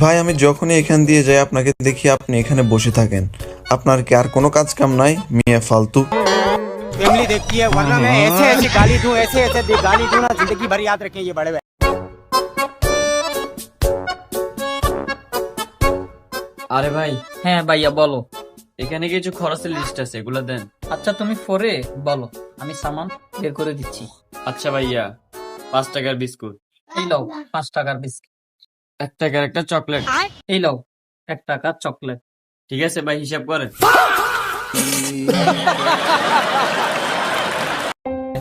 ভাই আমি যখনই এখান দিয়ে যাই আপনাকে দেখি আপনি এখানে বসে থাকেন। আপনার কি আর কোনো কাজ কাম নাই মিয়া ফালতু? फैमिली देखती है वरना मैं ऐसे ऐसे गाली दूं ऐसे ऐसे गाली दूं ना जिंदगी भर याद रखें ये बड़े भाई। আরে ভাই, হ্যাঁ ভাইয়া বলো। এখানে কিছু খরচের লিস্ট আছে, এগুলো দেন। আচ্ছা তুমি ফোরে বলো, আমি সামান বের করে দিচ্ছি। আচ্ছা ভাইয়া, 5 টাকার বিস্কুট, এই লও 5 টাকার বিস্কিট। 1 টাকার একটা চকলেট। এই লও 1 টাকার চকলেট। ঠিক আছে ভাই, হিসাব করেন।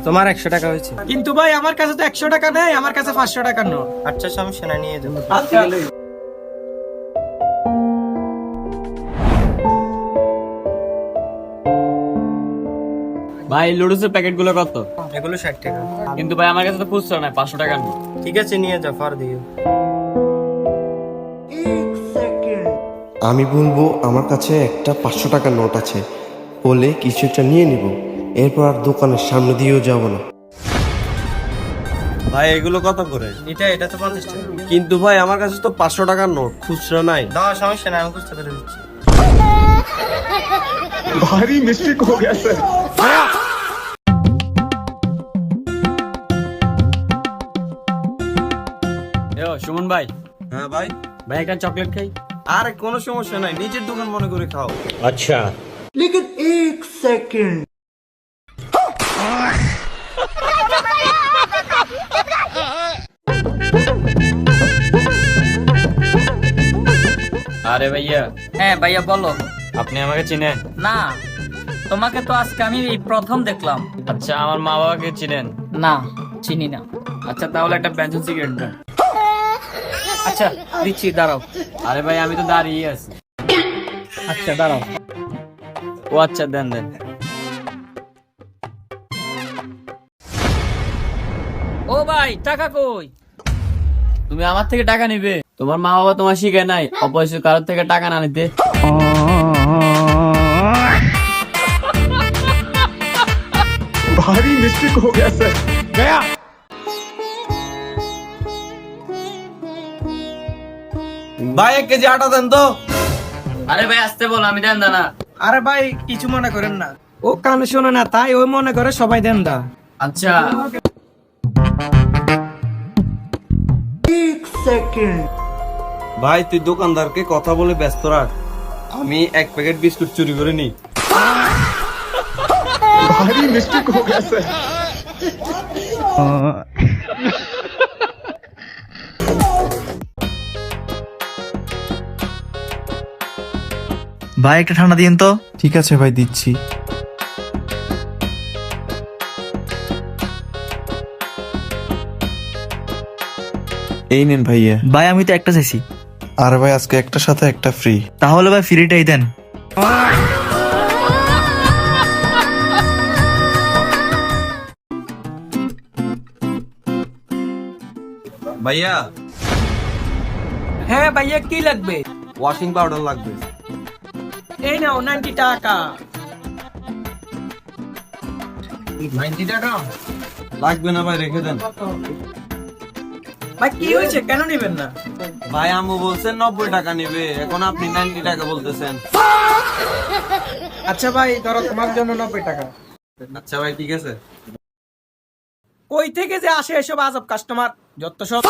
তোমার 100 টাকা হয়েছে, কিন্তু ভাই আমার কাছে তো 100 টাকা নেই, আমার কাছে 500 টাকার নোট। আচ্ছা সমস্যা না, নিয়ে যাবো। ভাই লুডুসের প্যাকেট গুলো কত? এগুলো 60 টাকা। কিন্তু ভাই আমার কাছে তো খুচরা নাই, 500 টাকার নোট। ঠিক আছে নিয়ে যাও, ফার দিও। আমি বলবো আমার কাছে একটা 500 টাকার নোট আছে, বলে কিছু একটা নিয়ে নিব, এরপর আর দোকানের সামনে দিয়েও যাব না। ভাই এগুলো কত করে? এটা তো 50 টাকা। কিন্তু ভাই আমার কাছে তো 500 টাকার নোট খুচরা নাই। দাও সমস্যা না, আমি খুঁজতে পেরে দিচ্ছি। সুমন ভাই, হ্যাঁ ভাই। ভাই একটা চকলেট খাই। আরে কোনো সমস্যা নাই, নিজের দোকান মনে করে খাও। আরে ভাইয়া, হ্যাঁ ভাইয়া বলো। আপনি আমাকে চিনেন? না, তোমাকে তো আজকে আমি এই প্রথম দেখলাম। আচ্ছা, আমার মা বাবাকে চিনেন? না, চিনি না। আচ্ছা তাহলে একটা পেনশন সিগারেট দেন। আচ্ছা দিচ্ছি, দাঁড়াও। আরে ভাই আমি তো দাঁড়িয়ে আছি। আচ্ছা দাঁড়াও। ও আচ্ছা, দেন দেন। ও ভাই টাকা কই? তুমি আমার থেকে টাকা নিবে? তোমার মা বাবা তোমার শিখে নাই অবশ্যই কারোর থেকে টাকা না নিতে? ভাই 1 কেজি আটা দেন তো। আরে ভাই আসতে বল, আমি দেন না। আরে ভাই কিছু মনে করেন না, ও কান শোনে না তাই ওই মনে করে সবাই দেন দা। আচ্ছা ভাই তুই দোকানদারকে কথা বলে ব্যস্ত রাখ, আমি 1 প্যাকেট বিস্কুট চুরি করে নিই। ভাই একটা ঠান্ডা দিন তো। ঠিক আছে ভাই দিচ্ছি। এই নেন ভাইয়া। ভাই আমি তো একটা চাইছি। আরে ভাই আজকে একটার সাথে একটা ফ্রি। তাহলে ভাই ফ্রিটাই দেন। ভাইয়া হ্যাঁ ভাইয়া কি লাগবে? ওয়াশিং পাউডার লাগবে। এই নাও 90 টাকা। 90 টাকা লাগবে না ভাই, রেখে দেন। ভাই কি হয়েছে, কেন নেবেন না? ভাই আম্মু বলছেন 90 টাকা নেবে, এখন আপনি 90 টাকা বলতেছেন। আচ্ছা ভাই ধরো তোমার জন্য 90 টাকা। আচ্ছা ভাই ঠিক আছে। কই থেকে যে আসে এসব আজব কাস্টমার, যত সব।